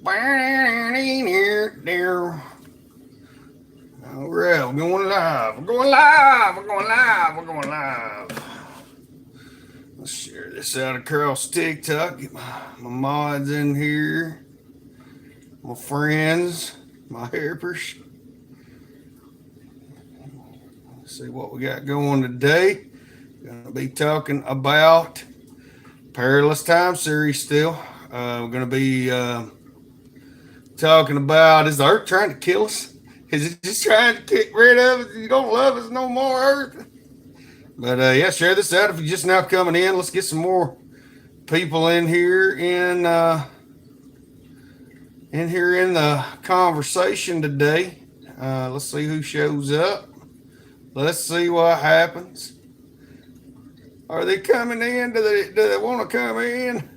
All right, we're going live. We're going live. We're going live. We're going live. Let's share this out across TikTok. Get my mods in here, my friends, my helpers. Let's see what we got going today. Gonna be talking about Perilous Time series still. We're gonna be talking about, is the Earth trying to kill us? Is it just trying to get rid of us? You don't love us no more, Earth. But yeah, share this out if you're just now coming in. Let's get some more people in here in the conversation today. Let's see who shows up. Let's see what happens. Are they coming in? Do they want to come in?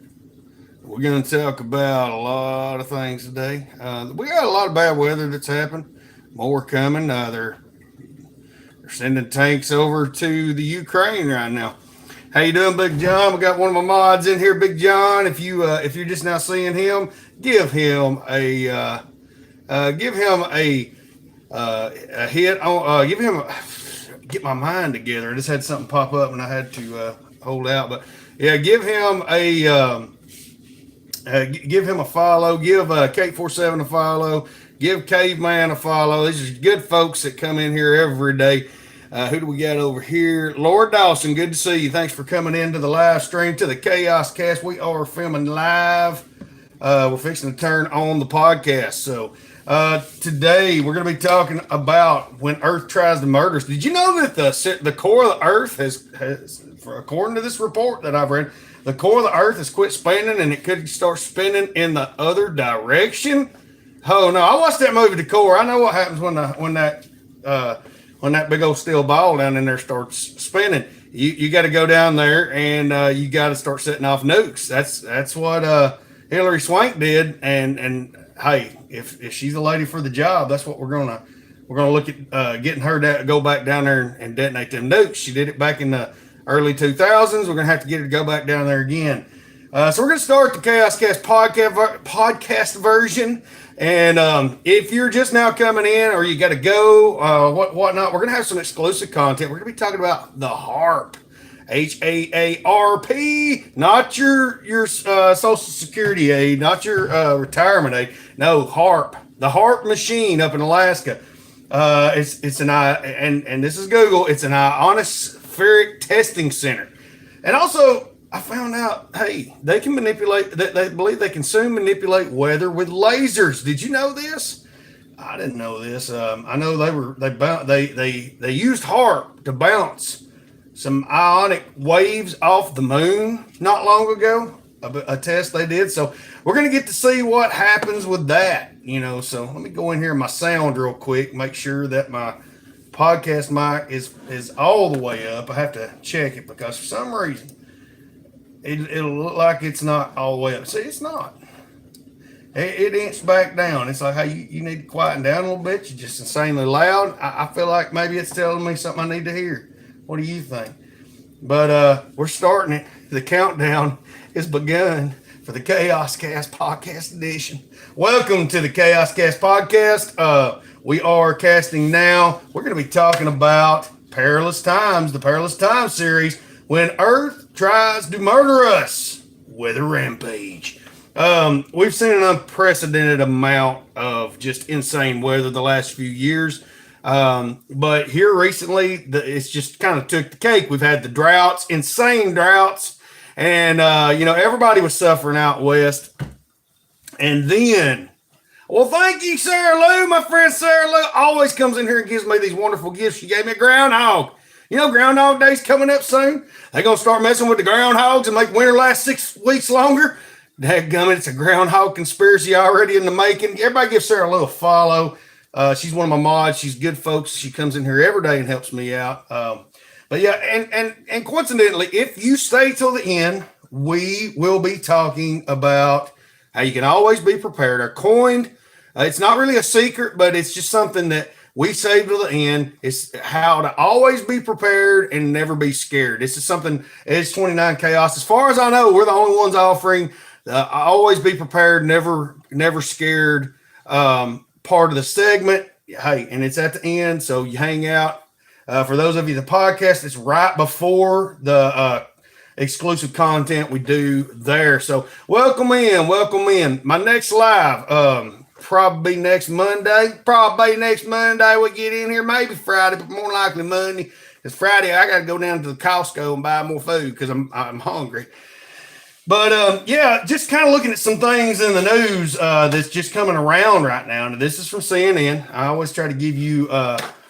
We're going to talk about a lot of things today. We got a lot of bad weather that's happened. More coming. They're sending tanks over to the Ukraine right now. How you doing, Big John? We got one of my mods in here, Big John. If you're just now seeing him, give him a hit on. Get my mind together. I just had something pop up and I had to hold out. But yeah, give him a follow. Give Kate47 a follow. Give Caveman a follow. These are good folks that come in here every day. Who do we got over here? Lord Dawson, good to see you. Thanks for coming into the live stream to the Chaos Cast. We are filming live. We're fixing to turn on the podcast. So today we're going to be talking about when Earth tries to murder us. Did you know that the core of the Earth has, according to this report that I've read, the core of the Earth has quit spinning and it could start spinning in the other direction? Oh no! I watched that movie, The Core. I know what happens when that big old steel ball down in there starts spinning. You got to go down there and you got to start setting off nukes. That's what Hillary Swank did. And hey, if she's the lady for the job, that's what we're gonna look at getting her to go back down there and detonate them nukes. She did it back in the early 2000s. We're gonna have to get her to go back down there again. So we're gonna start the Chaos Cast podcast version. And if you're just now coming in or you got to go, whatnot, we're going to have some exclusive content. We're going to be talking about the HAARP, HAARP, not your Social Security aid, not your retirement aid. No, HAARP, the HAARP machine up in Alaska. It's an and this is Google. It's an ionospheric testing center, and also I found out, hey, they can manipulate. They believe they can soon manipulate weather with lasers. Did you know this? I didn't know this. I know they used HAARP to bounce some ionic waves off the moon not long ago. A test they did. So we're gonna get to see what happens with that. So let me go in here in my sound real quick. Make sure that my podcast mic is all the way up. I have to check it because for some reason it'll look like it's not all the way up. See, it's not. It inched back down. It's like, hey, you need to quieten down a little bit. You're just insanely loud. I feel like maybe it's telling me something I need to hear. What do you think? But we're starting it. The countdown is begun for the Chaos Cast Podcast Edition. Welcome to the Chaos Cast Podcast. We are casting now. We're going to be talking about Perilous Times, the Perilous Times series, when Earth tries to murder us with a rampage. We've seen an unprecedented amount of just insane weather the last few years. But here recently, it's just kind of took the cake. We've had the droughts, insane droughts, and, everybody was suffering out west. And then, well, thank you, Sarah Lou. My friend Sarah Lou always comes in here and gives me these wonderful gifts. She gave me a groundhog. Groundhog Day's coming up soon. They're going to start messing with the groundhogs and make winter last 6 weeks longer. Dadgummit, it's a groundhog conspiracy already in the making. Everybody give Sarah a little follow. She's one of my mods. She's good folks. She comes in here every day and helps me out. But yeah, and coincidentally, if you stay till the end, we will be talking about how you can always be prepared. Our coined, it's not really a secret, but it's just something that we saved till the end. It's how to always be prepared and never be scared. This is something, it's 29 Chaos. As far as I know, we're the only ones offering always be prepared, never never scared part of the segment. Hey, and it's at the end, so you hang out. For those of you the podcast, it's right before the exclusive content we do there. So welcome in. My next live, probably next Monday. We get in here, maybe Friday, but more likely Monday. It's Friday. I got to go down to the Costco and buy more food because I'm hungry. But yeah, just kind of looking at some things in the news that's just coming around right now. And this is from CNN. I always try to give you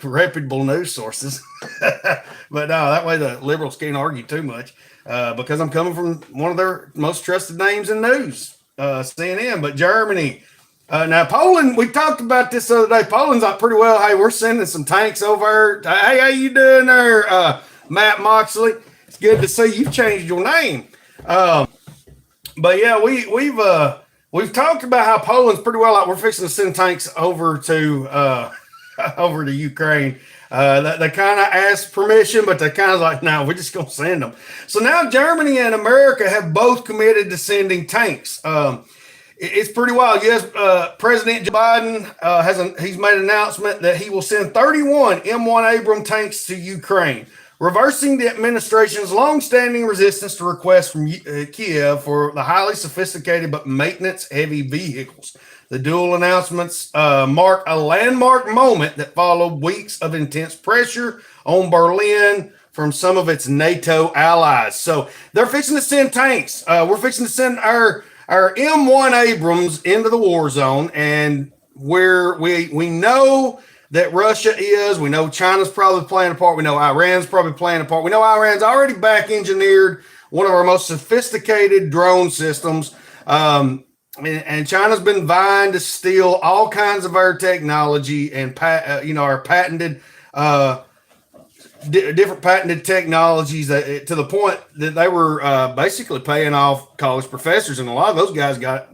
reputable news sources, but no, that way the liberals can't argue too much because I'm coming from one of their most trusted names in news, CNN. But Germany, now Poland, we talked about this the other day. Poland's like pretty well. Hey, we're sending some tanks over. Hey, how you doing there, Matt Moxley? It's good to see you've changed your name. But yeah, we've talked about how Poland's pretty well like we're fixing to send tanks over to over to Ukraine. They kind of asked permission, but they kind of like, no, we're just gonna send them. So now Germany and America have both committed to sending tanks. It's pretty wild. Yes, President Joe Biden he's made an announcement that he will send 31 M1 Abrams tanks to Ukraine, reversing the administration's long-standing resistance to requests from Kiev for the highly sophisticated but maintenance-heavy vehicles. The dual announcements mark a landmark moment that followed weeks of intense pressure on Berlin from some of its NATO allies. So they're fixing to send tanks. We're fixing to send our M1 Abrams into the war zone, and where we know that Russia is. We know China's probably playing a part. We know Iran's probably playing a part. We know Iran's already back engineered one of our most sophisticated drone systems. And China's been vying to steal all kinds of our technology and, our patented, different patented technologies to the point that they were basically paying off college professors. And a lot of those guys got,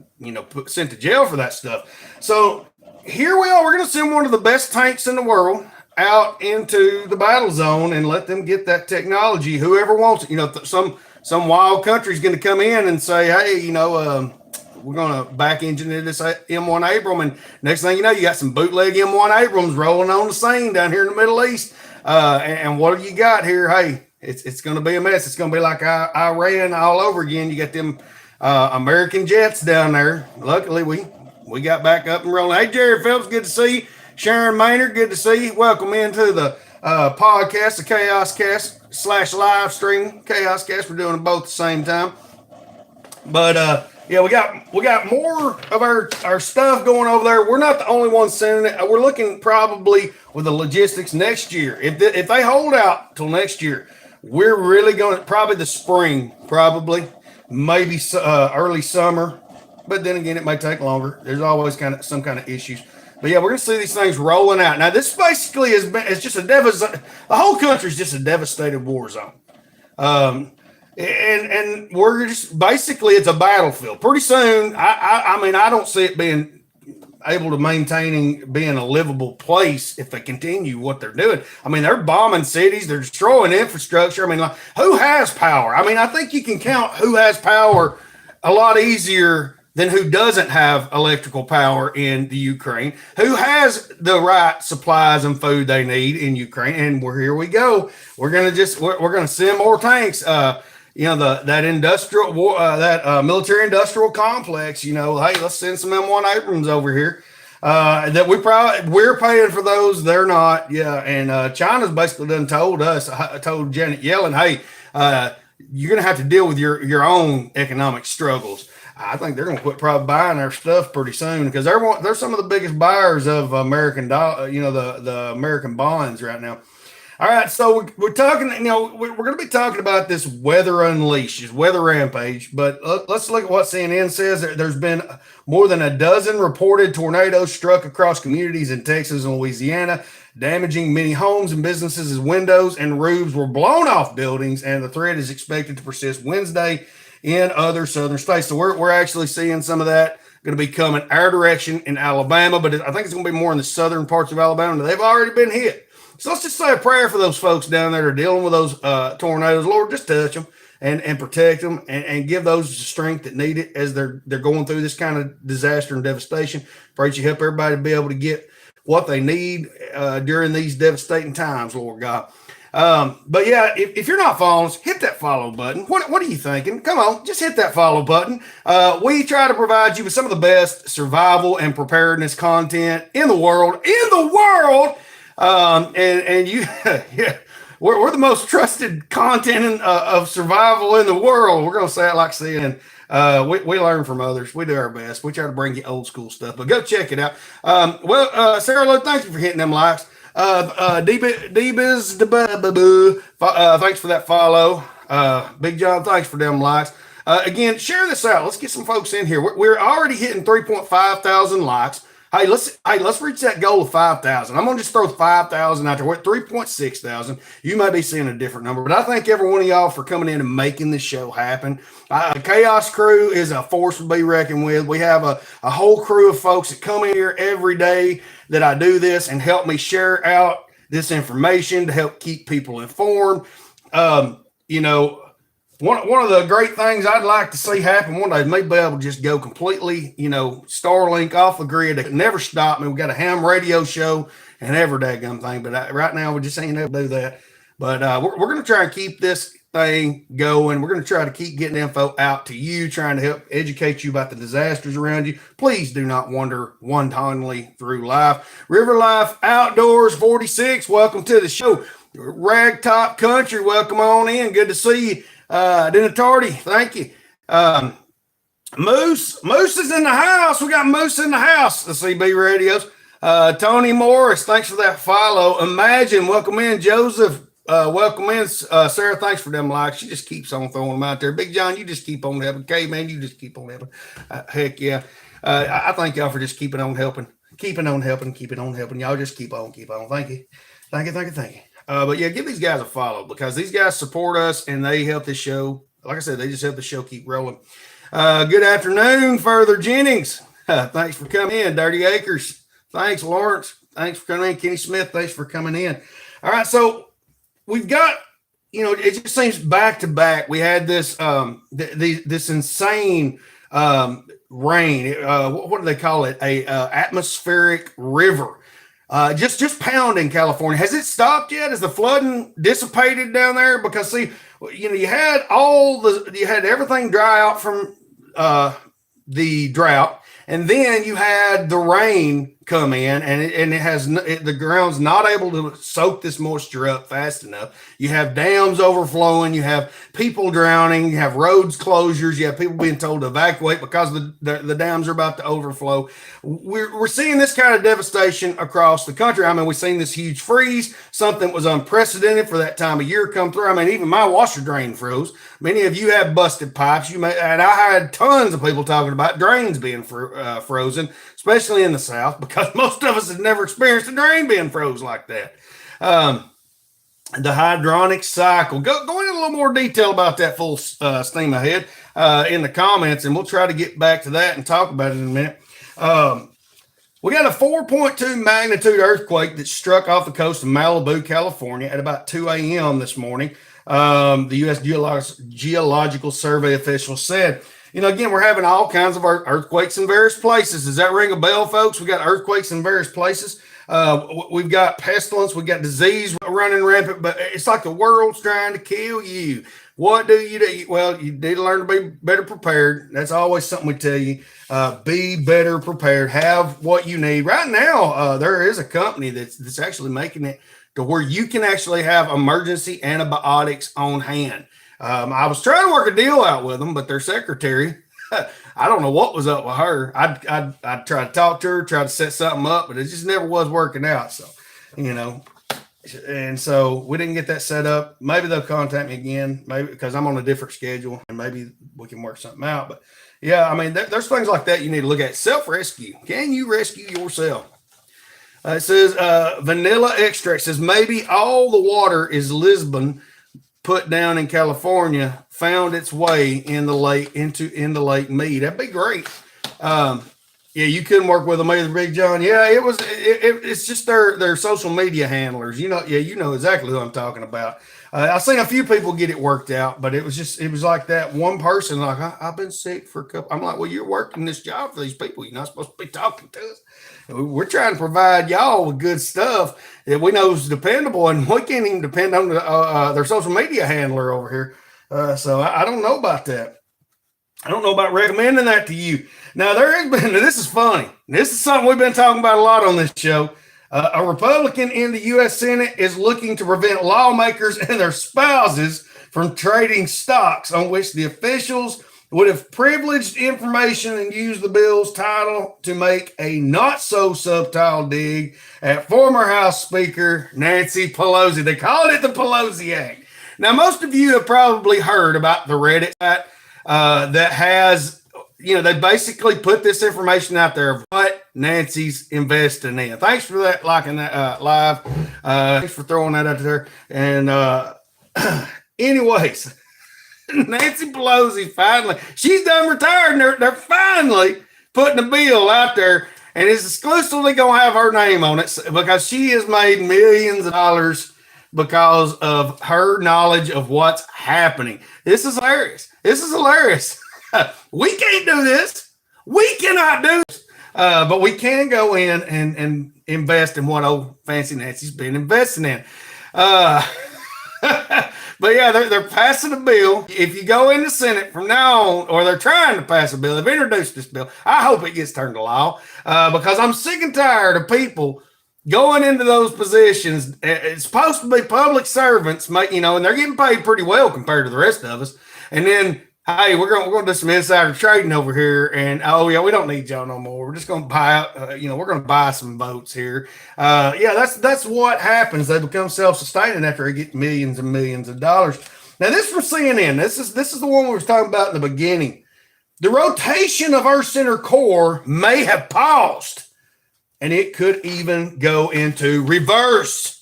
sent to jail for that stuff. So, here we are. We're going to send one of the best tanks in the world out into the battle zone and let them get that technology. Whoever wants it, some wild country is going to come in and say, "Hey, we're going to back engineer this M1 Abrams." And next thing you know, you got some bootleg M1 Abrams rolling on the scene down here in the Middle East. And what have you got here? Hey, it's going to be a mess. It's going to be like Iran all over again. You got them American jets down there. Luckily, we got back up and rolling. Hey, Jerry Phelps, good to see you. Sharon Maynard, good to see you. Welcome into the podcast, the Chaos Cast / live stream. Chaos Cast, we're doing them both at the same time. But yeah, we got more of our stuff going over there. We're not the only ones sending it. We're looking probably with the logistics next year. If they hold out till next year, we're really going to probably the spring, maybe early summer. But then again, it may take longer. There's always some kind of issues. But yeah, we're going to see these things rolling out. Now, this basically it's just the whole country is just a devastated war zone. And we're just basically it's a battlefield. Pretty soon, I don't see it being able to being a livable place if they continue what they're doing. I mean, they're bombing cities, they're destroying infrastructure. I mean, who has power? I mean, I think you can count who has power a lot easier than who doesn't have electrical power in the Ukraine, who has the right supplies and food they need in Ukraine. And here we go. We're going to send more tanks. That industrial war, that military industrial complex, hey, let's send some M1 Abrams over here. That we're paying for those. They're not. Yeah. And China's basically done told Janet Yellen, hey, you're going to have to deal with your own economic struggles. I think they're going to quit probably buying our stuff pretty soon because they're some of the biggest buyers of American, the American bonds right now. All right, so we're talking, we're going to be talking about this weather unleashed, this weather rampage, but let's look at what CNN says. There's been more than a dozen reported tornadoes struck across communities in Texas and Louisiana, damaging many homes and businesses as windows and roofs were blown off buildings, and the threat is expected to persist Wednesday in other southern states. So we're actually seeing some of that going to be coming our direction in Alabama, but I think it's going to be more in the southern parts of Alabama. They've already been hit. So let's just say a prayer for those folks down there that are dealing with those tornadoes. Lord, just touch them. and protect them and give those the strength that need it as they're going through this kind of disaster and devastation. Pray that you help everybody be able to get what they need during these devastating times, Lord God. But yeah, if you're not following us, hit that follow button. What are you thinking? Come on, just hit that follow button. We try to provide you with some of the best survival and preparedness content in the world. And you, yeah, we're the most trusted content of survival in the world. We're gonna say it like saying. We learn from others. We do our best. We try to bring you old school stuff, but go check it out. Sarah Lou, thank you for hitting them likes. D-Biz, thanks for that follow. Big John, thanks for them likes. Again, share this out. Let's get some folks in here. We're already hitting 3.5 thousand likes. Hey, let's reach that goal of 5,000. I'm gonna just throw 5,000 out there. We're at 3.6 thousand. You may be seeing a different number, but I thank every one of y'all for coming in and making this show happen. Chaos Crew is a force to be reckoned with. We have a whole crew of folks that come in here every day that I do this and help me share out this information to help keep people informed. One of the great things I'd like to see happen one day is maybe be able to just go completely, Starlink off the grid. They can never stop me. We got a ham radio show and every daggum thing, but right now we just ain't able to do that. But we're going to try and keep this thing going. We're going to try to keep getting info out to you, trying to help educate you about the disasters around you. Please do not wander wantonly through life. River Life Outdoors 46, welcome to the show. Ragtop Country, welcome on in. Good to see you. Dinatardi, thank you. Moose is in the house. We got Moose in the house. The CB radios. Tony Morris, thanks for that follow. Imagine, welcome in. Joseph, welcome in. Sarah, thanks for them likes. She just keeps on throwing them out there. Big John, you just keep on helping. K-Man, you just keep on helping. Heck yeah. I thank y'all for just keeping on helping. Keeping on helping. Y'all just keep on. Thank you. But yeah, give these guys a follow because these guys support us and they help this show. Like I said, they just help the show keep rolling. Good afternoon, Further Jennings. Thanks for coming in. Dirty Acres. Thanks, Lawrence. Thanks for coming in. Kenny Smith, thanks for coming in. All right, so we've got, it just seems back to back. We had this this insane rain. What do they call it? A atmospheric river. Just pounding California. Has it stopped yet? Has the flooding dissipated down there? Because you had everything dry out from the drought, and then you had the rain come in, and the ground's not able to soak this moisture up fast enough. You have dams overflowing, you have people drowning, you have roads closures, you have people being told to evacuate because the dams are about to overflow. We're seeing this kind of devastation across the country. I mean, we've seen this huge freeze, something that was unprecedented for that time of year come through. I mean, even my washer drain froze. Many of you have busted pipes. And I had tons of people talking about drains being frozen, especially in the South, because most of us have never experienced a drain being froze like that. The hydronic cycle. Go into a little more detail about that full steam ahead in the comments, and we'll try to get back to that and talk about it in a minute. We got a 4.2 magnitude earthquake that struck off the coast of Malibu, California at about 2 a.m. this morning. The U.S. Geological Survey officials said, again, we're having all kinds of earthquakes in various places. Does that ring a bell, folks? We got earthquakes in various places. We've got pestilence. We've got disease running rampant, but it's like the world's trying to kill you. What do you do? Well, you need to learn to be better prepared. That's always something we tell you. Be better prepared. Have what you need. Right now, there is a company that's actually making it to where you can actually have emergency antibiotics on hand. I was trying to work a deal out with them, but their secretary, I don't know what was up with her. I'd try to talk to her, try to set something up, but it just never was working out. So, and so we didn't get that set up. Maybe they'll contact me again, maybe because I'm on a different schedule and maybe we can work something out. But yeah, I mean, there's things like that you need to look at. Self-rescue. Can you rescue yourself? It says vanilla extract says maybe all the water is Lisbon put down in California found its way in the lake Lake Mead. That'd be great. Yeah, you couldn't work with them either, Big John. Yeah, it's just their social media handlers. You know exactly who I'm talking about. I've seen a few people get it worked out, but it was like that one person, like, I've been sick for a couple. I'm like, well, you're working this job for these people. You're not supposed to be talking to us. We're trying to provide y'all with good stuff that we know is dependable, and we can't even depend on their social media handler over here. So I don't know about that. I don't know about recommending that to you. Now, there has been, this is funny. This is something we've been talking about a lot on this show. A Republican in the U.S. Senate is looking to prevent lawmakers and their spouses from trading stocks on which the officials would have privileged information and used the bill's title to make a not so subtle dig at former House Speaker Nancy Pelosi. They called it the Pelosi Act. Now, most of you have probably heard about the Reddit site that has, they basically put this information out there of what Nancy's investing in. Thanks for that, liking that live. Thanks for throwing that out there. And anyways, Nancy Pelosi finally, she's done retired, and they're finally putting a bill out there, and it's exclusively going to have her name on it because she has made millions of dollars because of her knowledge of what's happening. This is hilarious. We can't do this. We cannot do this. But we can go in and invest in what old fancy Nancy's been investing in. But yeah, they're passing a bill. If you go in the Senate from now on, or they're trying to pass a bill, they've introduced this bill. I hope it gets turned to law because I'm sick and tired of people going into those positions. It's supposed to be public servants, and they're getting paid pretty well compared to the rest of us. And then, hey, we're going to do some insider trading over here, and oh yeah, we don't need y'all no more. We're just going to buy, we're going to buy some votes here. That's what happens. They become self-sustaining after they get millions and millions of dollars. Now, this from CNN. This is the one we were talking about in the beginning. The rotation of Earth's inner core may have paused, and it could even go into reverse.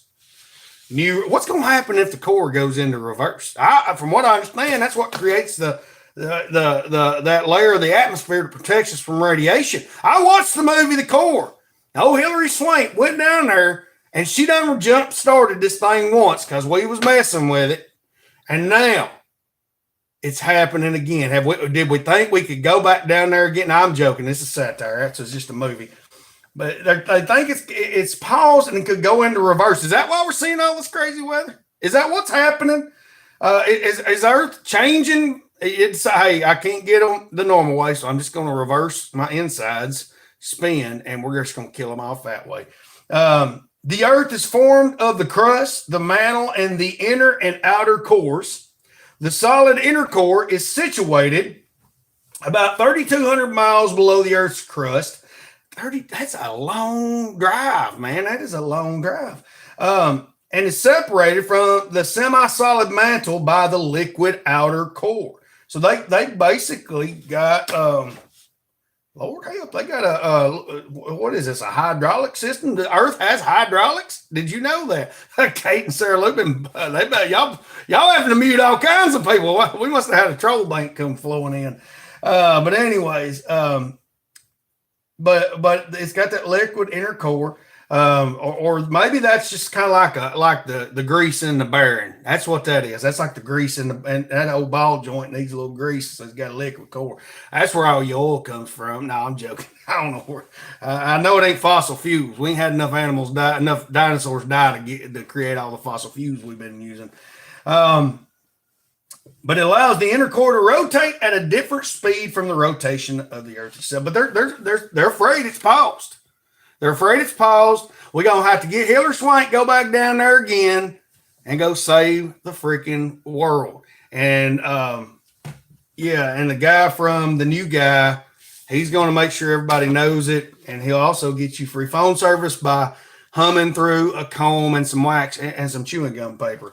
What's going to happen if the core goes into reverse? From what I understand, that's what creates that layer of the atmosphere to protect us from radiation. I watched the movie The Core. Hillary Swank went down there, and she done jump started this thing once because we was messing with it, and now it's happening again. Did we think we could go back down there again? No, I'm joking. This is satire. That's just a movie. But they think it's paused and it could go into reverse. Is that why we're seeing all this crazy weather? Is that what's happening? Is Earth changing? Hey, I can't get them the normal way, so I'm just going to reverse my insides, spin, and we're just going to kill them off that way. The Earth is formed of the crust, the mantle, and the inner and outer cores. The solid inner core is situated about 3,200 miles below the Earth's crust. That's a long drive, man. That is a long drive. And is separated from the semi-solid mantle by the liquid outer core. So they basically got, Lord help, they got what is this, a hydraulic system? The Earth has hydraulics? Did you know that? Kate and Sarah Lubin, y'all having to mute all kinds of people. We must have had a troll bank come flowing in. But anyways, But it's got that liquid inner core, or maybe that's just kind of like the grease in the bearing. That's what that is. That's like the grease and that old ball joint needs a little grease, so it's got a liquid core. That's where all your oil comes from. No, I'm joking. I don't know where. I know it ain't fossil fuels. We ain't had enough dinosaurs die to create all the fossil fuels we've been using. But it allows the inner core to rotate at a different speed from the rotation of the Earth itself. But they're afraid it's paused. They're afraid it's paused. We're going to have to get Hillary Swank, go back down there again, and go save the freaking world. And, and the guy from The New Guy, he's going to make sure everybody knows it. And he'll also get you free phone service by humming through a comb and some wax and some chewing gum paper.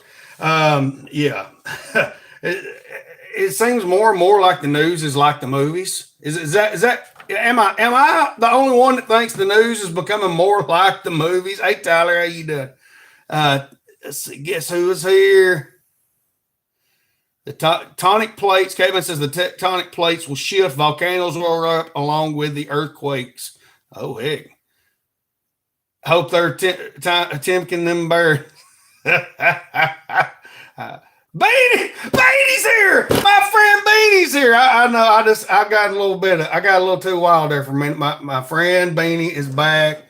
It seems more and more like the news is like the movies. Is that am I the only one that thinks the news is becoming more like the movies? Hey Tyler, how you doing? Let's see, guess who is here? The tectonic plates. Caitlin says the tectonic plates will shift. Volcanoes will erupt along with the earthquakes. Oh heck! Hope they're attempting them birds. Beanie's here. My friend Beanie's here. I know. I got a little too wild there for a minute. My friend Beanie is back.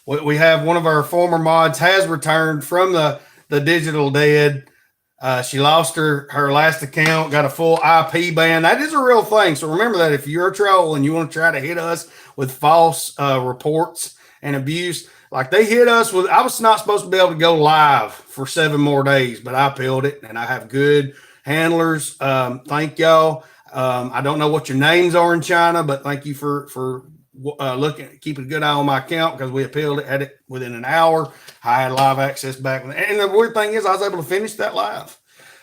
We have one of our former mods has returned from the digital dead. She lost her last account, got a full IP ban. That is a real thing. So remember that if you're a troll and you want to try to hit us with false reports and abuse, like they hit us with, I was not supposed to be able to go live for 7 more days, but I appealed it and I have good handlers. Thank y'all. I don't know what your names are in China, but thank you for keeping a good eye on my account because we appealed it, had it within an hour. I had live access back. And the weird thing is I was able to finish that live.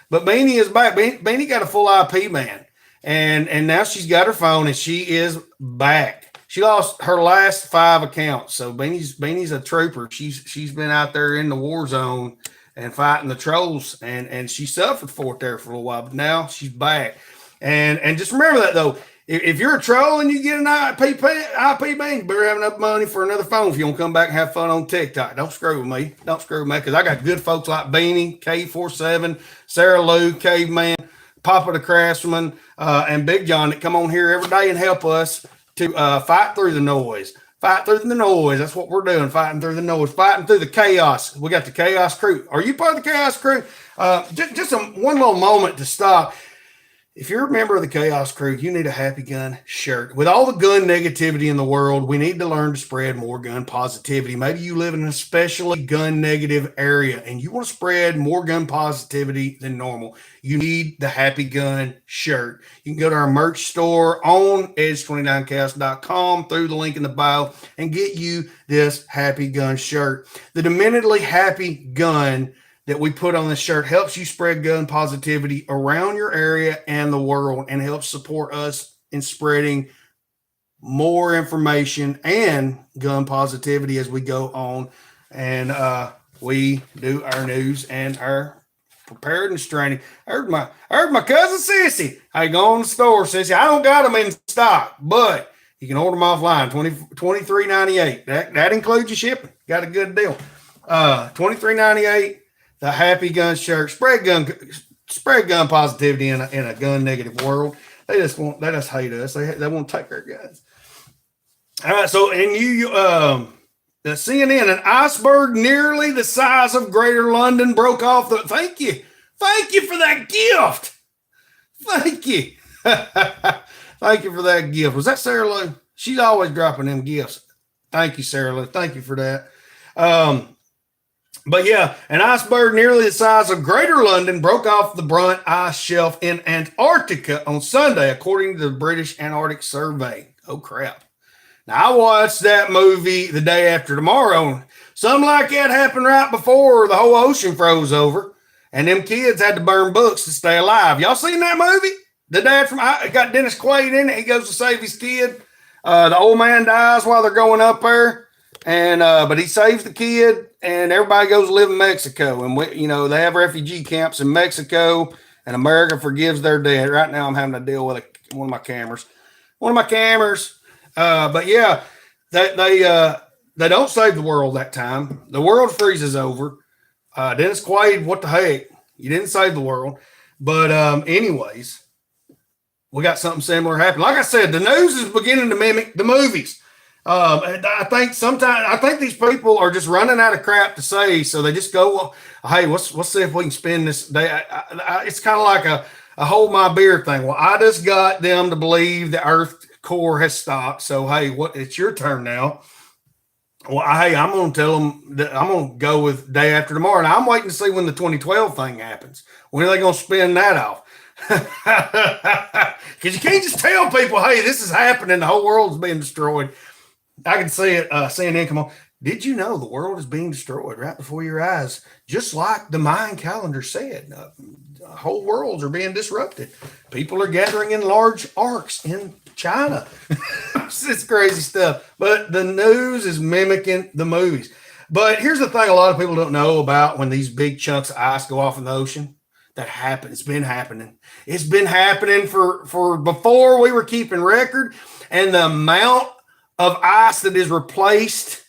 But Beanie is back. Beanie got a full IP ban. And now she's got her phone and she is back. She lost her last 5 accounts. So Beanie's a trooper. She's been out there in the war zone and fighting the trolls, and she suffered for it there for a little while, but now she's back. And just remember that though, if you're a troll and you get an IP ban, you better have enough money for another phone if you want to come back and have fun on TikTok. Don't screw with me. Don't screw with me because I got good folks like Beanie, K47, Sarah Lou, Caveman, Papa the Craftsman, and Big John that come on here every day and help us to fight through the noise. Fight through the noise. That's what we're doing, fighting through the noise, fighting through the chaos. We got the Chaos Crew. Are you part of the Chaos Crew? Just one little moment to stop. If you're a member of the Chaos Crew, you need a Happy Gun shirt. With all the gun negativity in the world, we need to learn to spread more gun positivity. Maybe you live in an especially gun negative area and you want to spread more gun positivity than normal. You need the Happy Gun shirt. You can go to our merch store on edge29chaos.com through the link in the bio and get you this Happy Gun shirt. The Dementedly Happy Gun that we put on this shirt helps you spread gun positivity around your area and the world and helps support us in spreading more information and gun positivity as we go on. And we do our news and our preparedness training. I heard my cousin Sissy. Hey, go on the store, Sissy. I don't got them in stock, but you can order them offline. $23.98. That includes your shipping. Got a good deal. $23.98. The Happy Gun shirt, spread gun positivity in a gun negative world. They just hate us. They won't take our guns. All right. So, and the CNN, an iceberg nearly the size of Greater London broke off the. Thank you for that gift. Thank you, thank you for that gift. Was that Sarah Lou? She's always dropping them gifts. Thank you, Sarah Lou. Thank you for that. But yeah, an iceberg nearly the size of Greater London broke off the Brunt ice shelf in Antarctica on Sunday, according to the British Antarctic Survey. Oh, crap. Now, I watched that movie The Day After Tomorrow. Something like that happened right before the whole ocean froze over, and them kids had to burn books to stay alive. Y'all seen that movie? The Day After It got Dennis Quaid in it. He goes to save his kid. The old man dies while they're going up there. And but he saves the kid, and everybody goes to live in Mexico. And they have refugee camps in Mexico, and America forgives their dead. Right now, I'm having to deal with one of my cameras. But yeah, they don't save the world that time. The world freezes over. Dennis Quaid, what the heck? You didn't save the world. But anyways, we got something similar happen. Like I said, the news is beginning to mimic the movies. I think these people are just running out of crap to say, so they just go, well, hey, let's see if we can spend this day. It's kind of like a hold my beer thing. Well, I just got them to believe the Earth core has stopped. So hey, it's your turn now. Well, hey, I'm going to tell them that I'm going to go with Day After Tomorrow, and I'm waiting to see when the 2012 thing happens. When are they going to spin that off? Because you can't just tell people, hey, this is happening. The whole world's being destroyed. I can see it, CNN come on. Did you know the world is being destroyed right before your eyes? Just like the Mayan calendar said, whole worlds are being disrupted. People are gathering in large arcs in China. It's crazy stuff. But the news is mimicking the movies. But here's the thing a lot of people don't know about when these big chunks of ice go off in the ocean. That happened. It's been happening. It's been happening for before we were keeping record. And the amount of ice that is replaced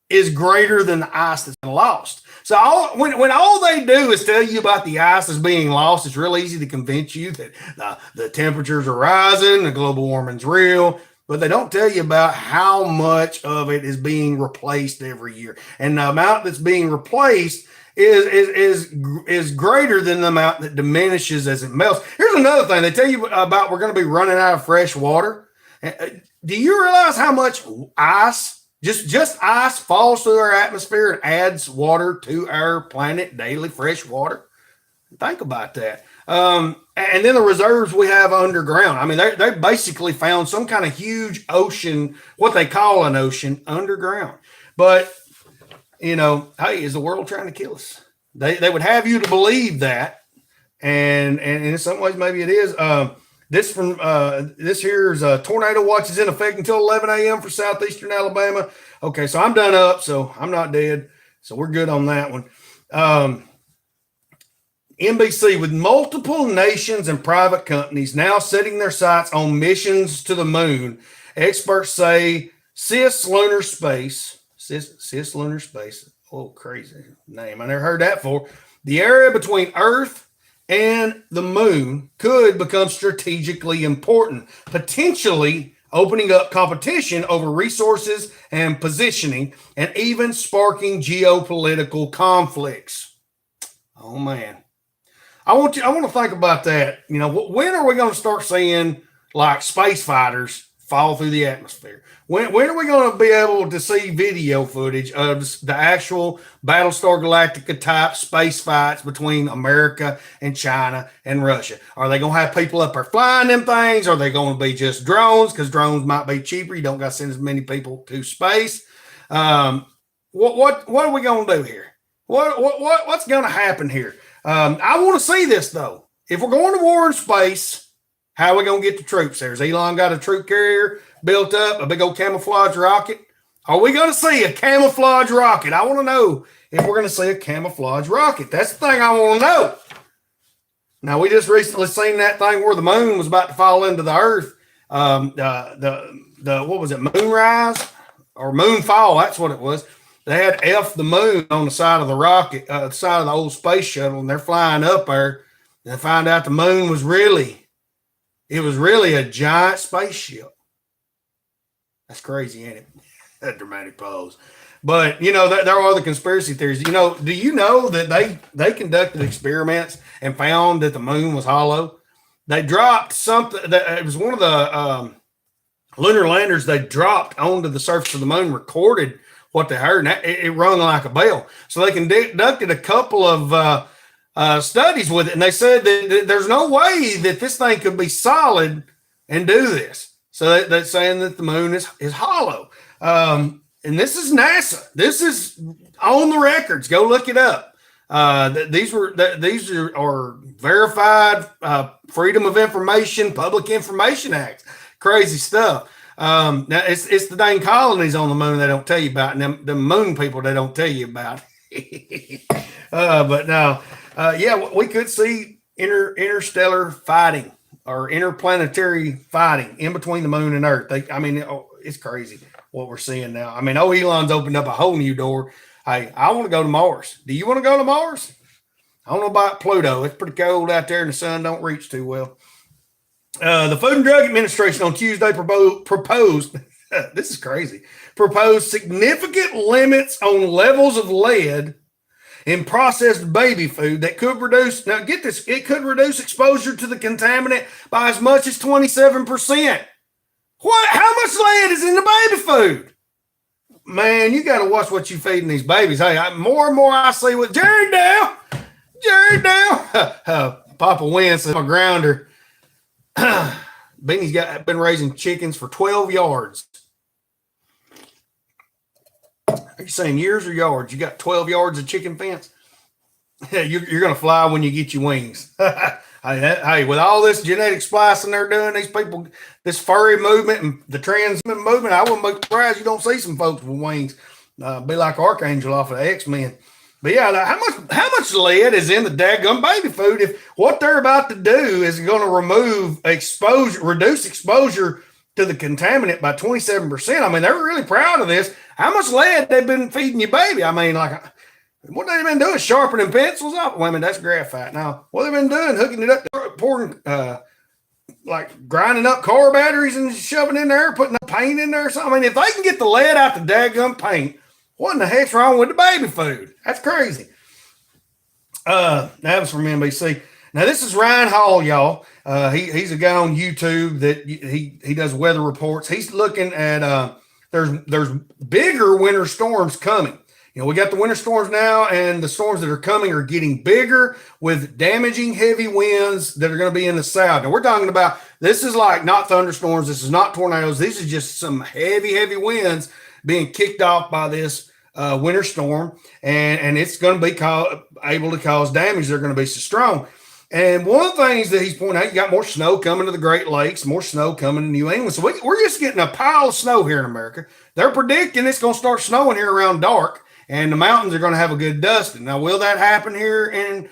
is greater than the ice that's been lost. So when all they do is tell you about the ice is being lost, it's real easy to convince you that the temperatures are rising, the global warming's real, but they don't tell you about how much of it is being replaced every year. And the amount that's being replaced is greater than the amount that diminishes as it melts. Here's another thing they tell you about: we're going to be running out of fresh water. Do you realize how much ice, just ice, falls through our atmosphere and adds water to our planet daily? Fresh water. Think about that. And then the reserves we have underground. I mean, they basically found some kind of huge ocean, what they call an ocean, underground. But hey, is the world trying to kill us? They would have you to believe that, and in some ways maybe it is. This here's a tornado watch is in effect until 11 a.m. for southeastern Alabama. Okay, so I'm done up, so I'm not dead, so we're good on that one. NBC, with multiple nations and private companies now setting their sights on missions to the moon, experts say cis lunar space. Oh, crazy name. I never heard that before. The area between Earth and the moon could become strategically important, potentially opening up competition over resources and positioning, and even sparking geopolitical conflicts. Oh, man. I want to think about that. When are we going to start seeing like space fighters fall through the atmosphere? When are we going to be able to see video footage of the actual Battlestar Galactica type space fights between America and China and Russia? Are they going to have people up there flying them things? Are they going to be just drones? Because drones might be cheaper. You don't got to send as many people to space. What are we going to do here? What's going to happen here? I want to see this though. If we're going to war in space, how are we going to get the troops there? Has Elon got a troop carrier built up, a big old camouflage rocket? Are we going to see a camouflage rocket? I want to know if we're going to see a camouflage rocket. That's the thing I want to know. Now, we just recently seen that thing where the moon was about to fall into the earth. What was it, moonrise or moonfall? That's what it was. They had F the moon on the side of the rocket, the side of the old space shuttle, and they're flying up there, and they find out the moon was really a giant spaceship. That's crazy, ain't it? That dramatic pose. But, there are other conspiracy theories. Do you know that they conducted experiments and found that the moon was hollow? They dropped something. It was one of the lunar landers they dropped onto the surface of the moon, recorded what they heard, and it rung like a bell. So they conducted a couple of studies with it, and they said that there's no way that this thing could be solid and do this. So they're saying that the moon is hollow. And this is NASA. This is on the records. Go look it up. These are verified Freedom of Information, Public Information Act. Crazy stuff. Now it's the dang colonies on the moon they don't tell you about, and the moon people they don't tell you about. But no, we could see interstellar fighting or interplanetary fighting in between the moon and Earth. It's crazy what we're seeing now. Elon's opened up a whole new door. Hey, I want to go to Mars. Do you want to go to Mars? I don't know about Pluto. It's pretty cold out there, and the sun don't reach too well. The Food and Drug Administration on Tuesday proposed this is crazy, proposed significant limits on levels of lead in processed baby food that could reduce, now get this, it could reduce exposure to the contaminant by as much as 27%. How much lead is in the baby food? Man, you got to watch what you feeding these babies. Hey, more and more I see with Jared Dow. Papa Wentz is my grounder. Beanie's been raising chickens for 12 yards. Are you saying years or yards? You got 12 yards of chicken fence? You're going to fly when you get your wings. Hey, with all this genetic splicing they're doing, these people, this furry movement and the trans movement, I wouldn't be surprised you don't see some folks with wings. Be like Archangel off of the X-Men. But yeah, how much lead is in the daggum baby food if what they're about to do is going to reduce exposure to the contaminant by 27%? They're really proud of this. How much lead they've been feeding your baby? What they've been doing, sharpening pencils up. Women, that's graphite. Now, what they've been doing, hooking it up, pouring, like grinding up car batteries and shoving in there, putting the paint in there or something. I mean, if they can get the lead out the daggum paint, what in the heck's wrong with the baby food? That's crazy. That was from NBC. Now, this is Ryan Hall, y'all. He's a guy on YouTube that he does weather reports. He's looking at there's bigger winter storms coming. You know, we got the winter storms now, and the storms that are coming are getting bigger with damaging heavy winds that are going to be in the south. Now, we're talking about, this is like not thunderstorms. This is not tornadoes. These are just some heavy winds being kicked off by this winter storm, and it's going to be able to cause damage. They're going to be so strong. And one of the things that he's pointing out, you got more snow coming to the Great Lakes, more snow coming to New England. So we're just getting a pile of snow here in America. They're predicting it's going to start snowing here around dark, and the mountains are going to have a good dusting. Now, will that happen here in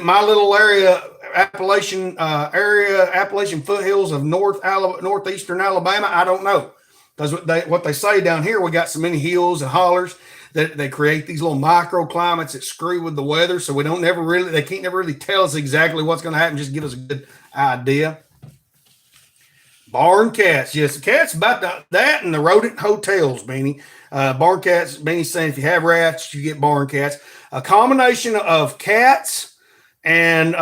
my little area, Appalachian foothills of northeastern Alabama? I don't know, because what they say down here, we got so many hills and hollers that they create these little microclimates that screw with the weather, so they can't never really tell us exactly what's going to happen. Just give us a good idea. Barn cats, yes, the cats about that and the rodent hotels, Beanie. Barn cats, Beanie's saying if you have rats, you get barn cats. A combination of cats and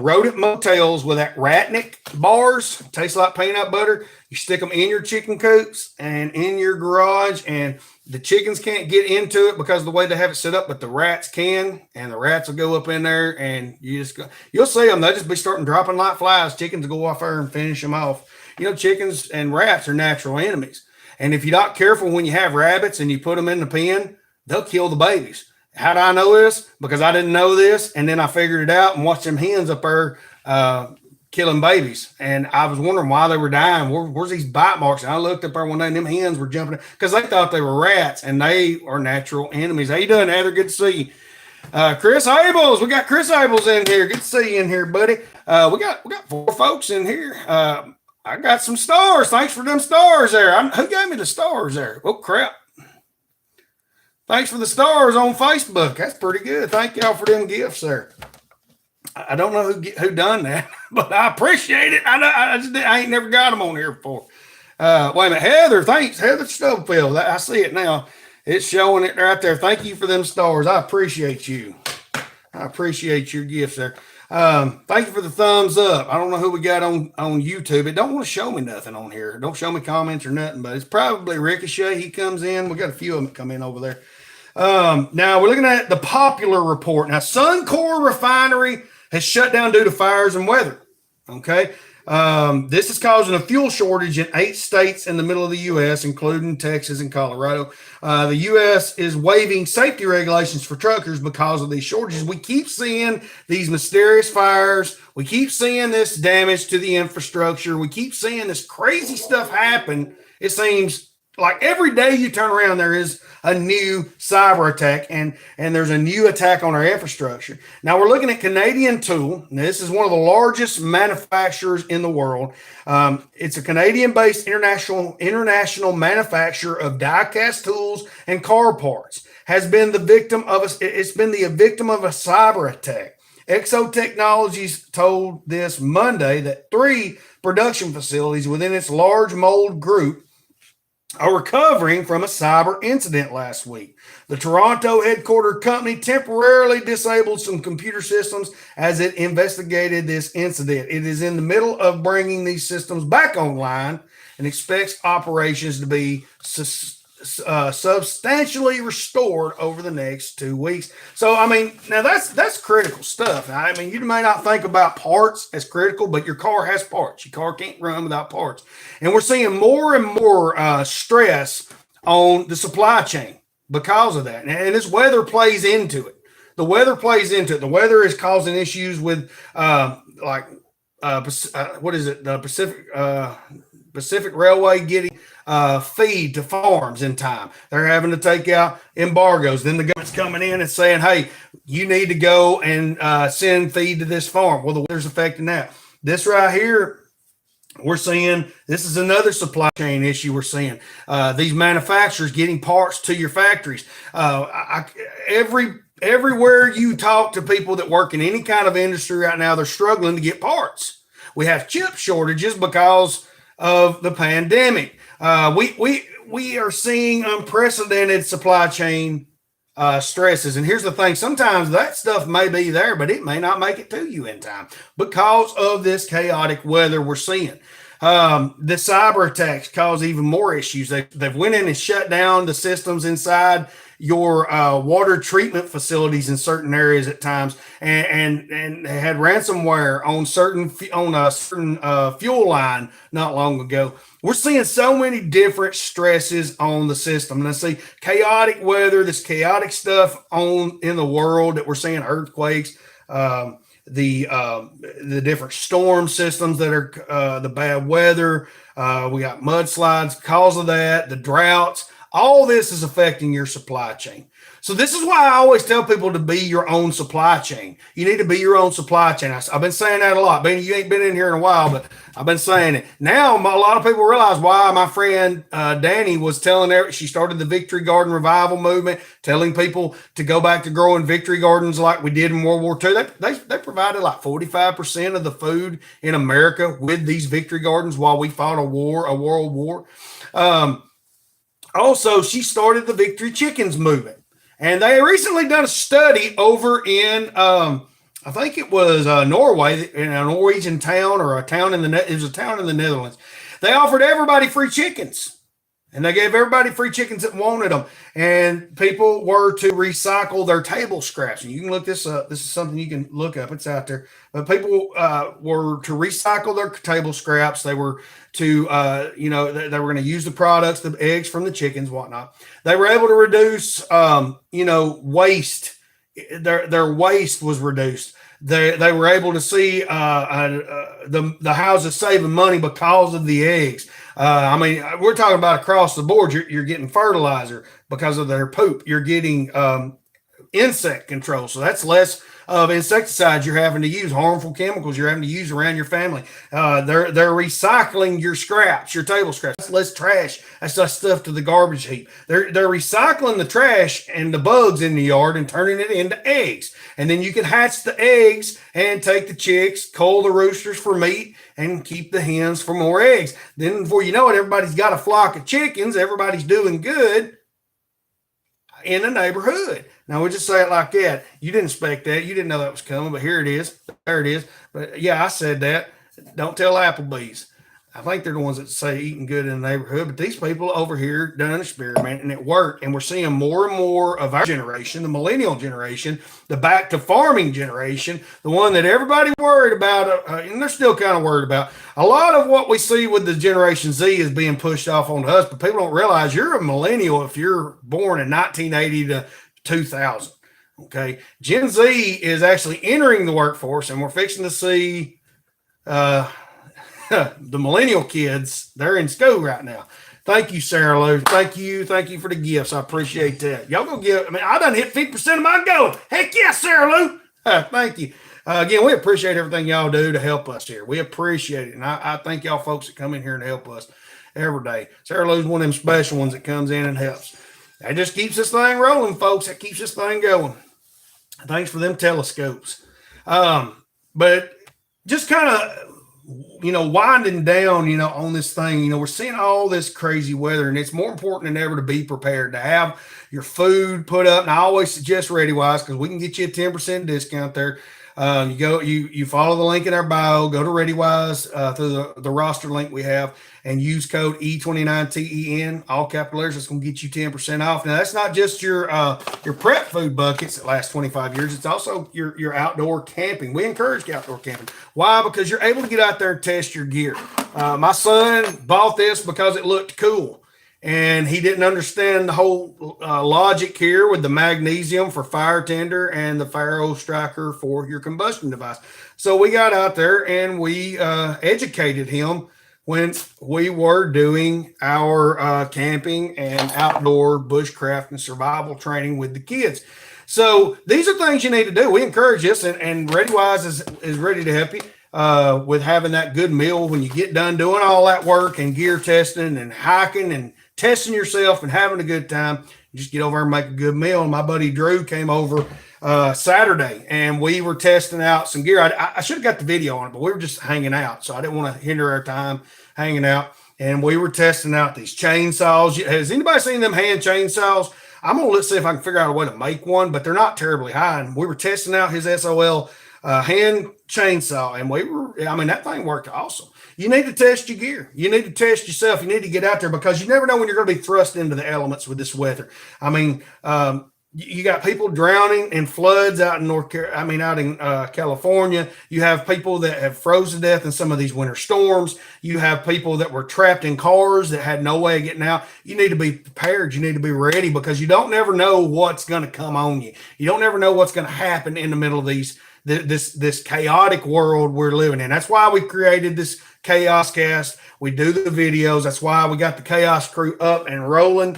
rodent motels with that ratnik bars, tastes like peanut butter. You stick them in your chicken coops and in your garage, and the chickens can't get into it because of the way they have it set up, but the rats can, and the rats will go up in there, and you'll see them. They'll just be starting dropping like flies. Chickens will go off there and finish them off. You know, chickens and rats are natural enemies. And if you're not careful when you have rabbits and you put them in the pen, they'll kill the babies. How do I know this? Because I didn't know this, and then I figured it out and watched them hens up there killing babies. And I was wondering why they were dying. Where's these bite marks? And I looked up there one day, and them hens were jumping because they thought they were rats, and they are natural enemies. How you doing, Heather? Good to see you. Chris Abels, we got Chris Abels in here. Good to see you in here, buddy. We got 4 folks in here. I got some stars. Thanks for them stars there. Who gave me the stars there? Oh, crap. Thanks for the stars on Facebook. That's pretty good. Thank y'all for them gifts there. I don't know who done that, but I appreciate it. I ain't never got them on here before. Wait a minute. Heather, thanks. Heather Stubblefield. I see it now. It's showing it right there. Thank you for them stars. I appreciate you. I appreciate your gifts there. Thank you for the thumbs up. I don't know who we got on YouTube. It don't want to show me nothing on here. Don't show me comments or nothing, but it's probably Ricochet. He comes in. We got a few of them come in over there. Now we're looking at the popular report. Now, Suncor Refinery has shut down due to fires and weather. Okay. This is causing a fuel shortage in 8 states in the middle of the U.S., including Texas and Colorado. The U.S. is waiving safety regulations for truckers because of these shortages. We keep seeing these mysterious fires. We keep seeing this damage to the infrastructure. We keep seeing this crazy stuff happen. It seems like every day you turn around, there is a new cyber attack, and there's a new attack on our infrastructure. Now we're looking at Canadian Tool. Now, this is one of the largest manufacturers in the world. It's a Canadian-based international manufacturer of die-cast tools and car parts. Has been the victim of a victim of a cyber attack. Exo Technologies told this Monday that 3 production facilities within its large mold group are recovering from a cyber incident last week. The Toronto headquartered company temporarily disabled some computer systems as it investigated this incident. It is in the middle of bringing these systems back online and expects operations to be substantially restored over the next 2 weeks. So, I mean, now that's critical stuff. I mean, you may not think about parts as critical, but your car has parts. Your car can't run without parts. And we're seeing more and more stress on the supply chain because of that. And this weather plays into it. The weather plays into it. The weather is causing issues with what is it? The Pacific Railway getting feed to farms in time. They're having to take out embargoes. Then the government's coming in and saying, hey, you need to go and send feed to this farm. Well, the weather's affecting that. This right here, we're seeing, this is another supply chain issue we're seeing. These manufacturers getting parts to your factories. Every everywhere you talk to people that work in any kind of industry right now, they're struggling to get parts. We have chip shortages because of the pandemic. We are seeing unprecedented supply chain stresses. And here's the thing: sometimes that stuff may be there, but it may not make it to you in time because of this chaotic weather we're seeing. The cyber attacks cause even more issues. They've went in and shut down the systems inside your water treatment facilities in certain areas at times, and had ransomware on a certain fuel line not long ago. We're seeing so many different stresses on the system, and I see chaotic weather, this chaotic stuff in the world that we're seeing, earthquakes, the different storm systems that are the bad weather. We got mudslides because of that, the droughts. All this is affecting your supply chain. So this is why I always tell people to be your own supply chain. You need to be your own supply chain. I've been saying that a lot. Ben, you ain't been in here in a while, but I've been saying it. Now, a lot of people realize why my friend Danny was telling her, she started the Victory Garden Revival movement, telling people to go back to growing victory gardens like we did in World War II. They provided like 45% of the food in America with these victory gardens while we fought a world war. Also, she started the Victory Chickens movement. And they recently done a study over in, I think it was Norway, in a Norwegian town, or it was a town in the Netherlands. They offered everybody free chickens. And they gave everybody free chickens that wanted them. And people were to recycle their table scraps. And you can look this up. This is something you can look up. It's out there. But people were to recycle their table scraps. They were to, they were going to use the products, the eggs from the chickens, whatnot. They were able to reduce, waste. Their waste was reduced. They were able to see the houses saving money because of the eggs. We're talking about across the board. You're getting fertilizer because of their poop. You're getting insect control. So that's less of insecticides you're having to use, harmful chemicals you're having to use around your family. They're recycling your scraps, your table scraps. That's less trash. That's less stuff to the garbage heap. They're recycling the trash and the bugs in the yard and turning it into eggs. And then you can hatch the eggs and take the chicks, cull the roosters for meat, and keep the hens for more eggs. Then before you know it, everybody's got a flock of chickens. Everybody's doing good in the neighborhood. Now, we just say it like that. You didn't expect that. You didn't know that was coming, but here it is. There it is. But yeah, I said that. Don't tell Applebee's. I think they're the ones that say eating good in the neighborhood, but these people over here done an experiment and it worked. And we're seeing more and more of our generation, the millennial generation, the back to farming generation, the one that everybody worried about, and they're still kind of worried about. A lot of what we see with the Generation Z is being pushed off onto us, but people don't realize you're a millennial if you're born in 1980 to 2000. Okay. Gen Z is actually entering the workforce, and we're fixing to see, the millennial kids, they're in school right now. Thank you, Sarah Lou. Thank you for the gifts. I appreciate that. Y'all go give. I done hit 50% of my goal. Heck yeah, Sarah Lou. Thank you. Again, we appreciate everything y'all do to help us here. We appreciate it. And I thank y'all folks that come in here and help us every day. Sarah Lou's one of them special ones that comes in and helps. That just keeps this thing rolling, folks. That keeps this thing going. Thanks for them telescopes. But just kind of, winding down, on this thing, we're seeing all this crazy weather, and it's more important than ever to be prepared, to have your food put up. And I always suggest ReadyWise, because we can get you a 10% discount there. You follow the link in our bio, go to ReadyWise through the roster link we have, and use code E29TEN, all capital letters. It's going to get you 10% off. Now, that's not just your prep food buckets that last 25 years. It's also your outdoor camping. We encourage outdoor camping. Why? Because you're able to get out there and test your gear. My son bought this because it looked cool. And he didn't understand the whole logic here with the magnesium for fire tender and the Faro striker for your combustion device. So we got out there and we educated him when we were doing our camping and outdoor bushcraft and survival training with the kids. So these are things you need to do. We encourage this, and ReadyWise is ready to help you with having that good meal when you get done doing all that work and gear testing and hiking and testing yourself and having a good time. just get over and make a good meal. And my buddy Drew came over Saturday, and we were testing out some gear. I should have got the video on it, but we were just hanging out, so I didn't want to hinder our time hanging out. And we were testing out these chainsaws. Has anybody seen them hand chainsaws? I'm going to let's see if I can figure out a way to make one, but they're not terribly high. And we were testing out his SOL hand chainsaw, and that thing worked awesome. You need to test your gear. You need to test yourself. You need to get out there, because you never know when you're going to be thrust into the elements with this weather. You got people drowning in floods out in California. You have people that have frozen to death in some of these winter storms. You have people that were trapped in cars that had no way of getting out. You need to be prepared. You need to be ready, because you don't never know what's going to come on you. You don't never know what's going to happen in the middle of this chaotic world we're living in. That's why we created this Chaos Cast. We do the videos. That's why we got the Chaos crew up and rolling.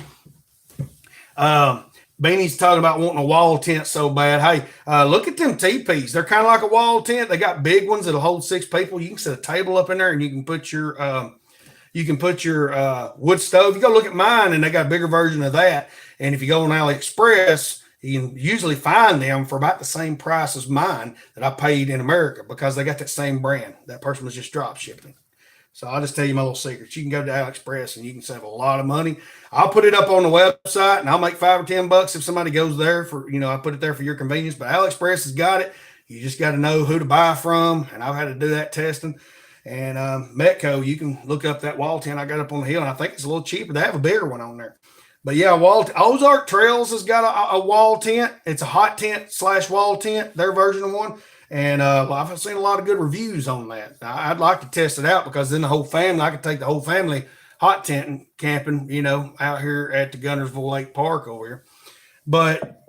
Beanie's talking about wanting a wall tent so bad. Hey, look at them teepees. They're kind of like a wall tent. They got big ones that'll hold 6 people. You can set a table up in there, and you can put your wood stove. You go look at mine, and they got a bigger version of that. And if you go on AliExpress, you can usually find them for about the same price as mine that I paid in America, because they got that same brand. That person was just drop shipping. So I'll just tell you my little secrets. You can go to AliExpress and you can save a lot of money. I'll put it up on the website, and I'll make $5 or $10 if somebody goes there for, I put it there for your convenience. But AliExpress has got it. You just got to know who to buy from. And I've had to do that testing. And Metco, you can look up that wall tent I got up on the hill, and I think it's a little cheaper. They have a bigger one on there. But yeah, Ozark Trails has got a wall tent. It's a hot tent / wall tent, their version of one. And I've seen a lot of good reviews on that. I'd like to test it out, because then I could take the whole family hot tenting, camping, out here at the Gunnersville Lake Park over here. But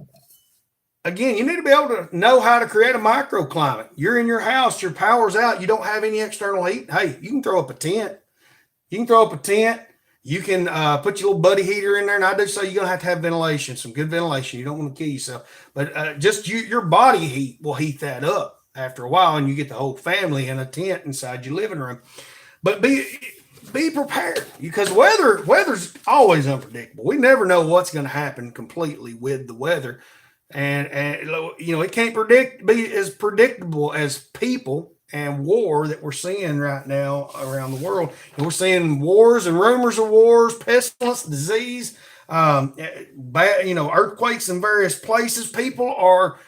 again, you need to be able to know how to create a microclimate. You're in your house, your power's out, you don't have any external heat. Hey, you can throw up a tent. You can put your little buddy heater in there, and I do say you're going to have ventilation, some good ventilation. You don't want to kill yourself. But just your body heat will heat that up after a while, and you get the whole family in a tent inside your living room. But be prepared, because weather's always unpredictable. We never know what's going to happen completely with the weather. And it can't be as predictable as people and war that we're seeing right now around the world. And we're seeing wars and rumors of wars, pestilence, disease, earthquakes in various places. People are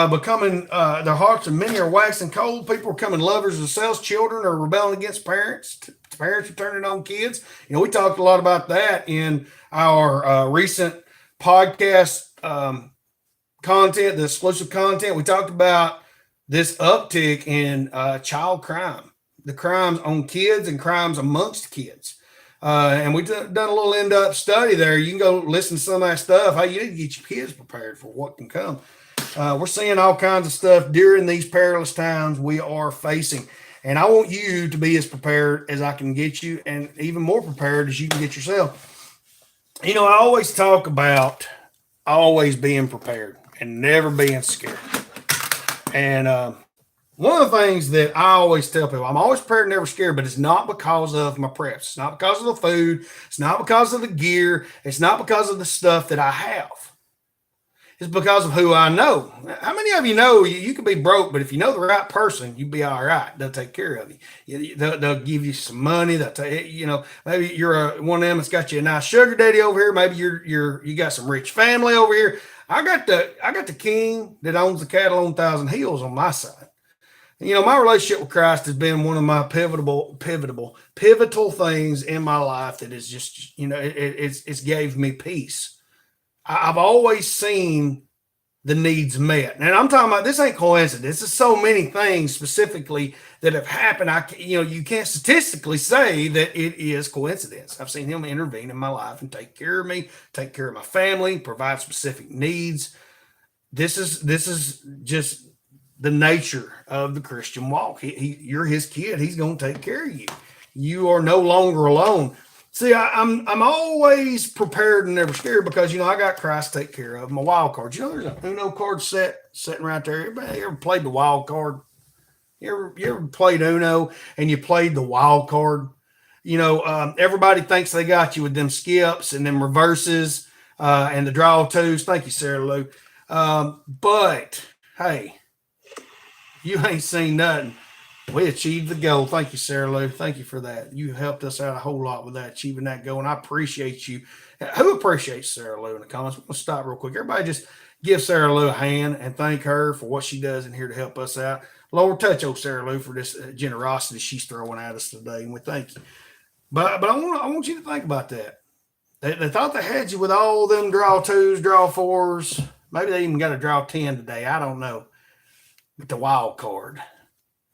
becoming, their hearts and many are waxing cold. People are becoming lovers of themselves. Children are rebelling against parents. Parents are turning on kids. We talked a lot about that in our recent podcast content, the exclusive content. We talked about this uptick in child crime, the crimes on kids and crimes amongst kids. And we've done a little in-depth study there. You can go listen to some of that stuff. How you need to get your kids prepared for what can come. We're seeing all kinds of stuff during these perilous times we are facing. And I want you to be as prepared as I can get you, and even more prepared as you can get yourself. I always talk about always being prepared and never being scared. And one of the things that I always tell people, I'm always prepared and never scared, but it's not because of my preps. It's not because of the food. It's not because of the gear. It's not because of the stuff that I have. It's because of who I know. How many of you know you can be broke, but if you know the right person, you'll be all right. They'll take care of you. They'll give you some money. They'll maybe you're one of them that's got you a nice sugar daddy over here. Maybe you got some rich family over here. I got the king that owns the cattle on 1,000 Hills on my side. My relationship with Christ has been one of my pivotal things in my life that is just, it's gave me peace. I've always seen the needs met. And I'm talking about, this ain't coincidence. There's so many things specifically that have happened. You can't statistically say that it is coincidence. I've seen him intervene in my life and take care of me, take care of my family, provide specific needs. This is just the nature of the Christian walk. You're his kid. He's going to take care of you. You are no longer alone. See, I'm always prepared and never scared, because I got Christ to take care of my wild cards. There's a Uno card set sitting right there. Everybody ever played the wild card? You ever played Uno and you played the wild card? Everybody thinks they got you with them skips and them reverses. and the draw twos. Thank you, Sarah Lou. But hey, you ain't seen nothing. We achieved the goal. Thank you, Sarah Lou. Thank you for that. You helped us out a whole lot with that, achieving that goal. And I appreciate you. Who appreciates Sarah Lou in the comments? We'll stop real quick. Everybody just give Sarah Lou a hand and thank her for what she does in here to help us out. Lord, touch old Sarah Lou for this generosity she's throwing at us today. And we thank you. But I want you to think about that. They thought they had you with all them draw twos, draw fours. Maybe they even got a draw 10 today. I don't know. But the wild card.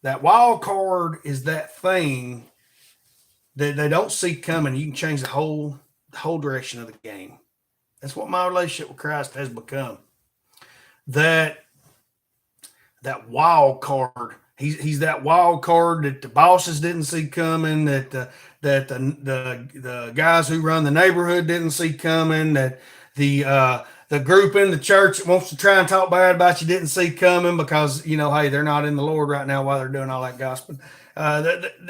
That wild card is that thing that they don't see coming. You can change the whole direction of the game. That's what my relationship with Christ has become. That wild card. He's that wild card that the bosses didn't see coming. That the guys who run the neighborhood didn't see coming. That the group in the church that wants to try and talk bad about you didn't see coming because, hey, they're not in the Lord right now while they're doing all that gospel.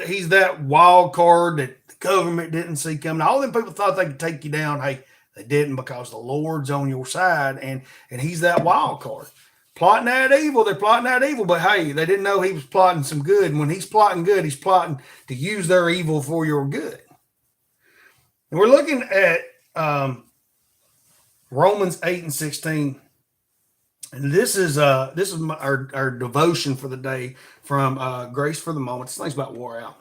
He's that wild card that the government didn't see coming. All them people thought they could take you down. Hey, they didn't because the Lord's on your side, and he's that wild card. Plotting that evil, they're plotting that evil, but hey, they didn't know he was plotting some good. And when he's plotting good, he's plotting to use their evil for your good. And we're looking at Romans 8:16, and this is our devotion for the day from Grace for the Moment. This thing's about wore out.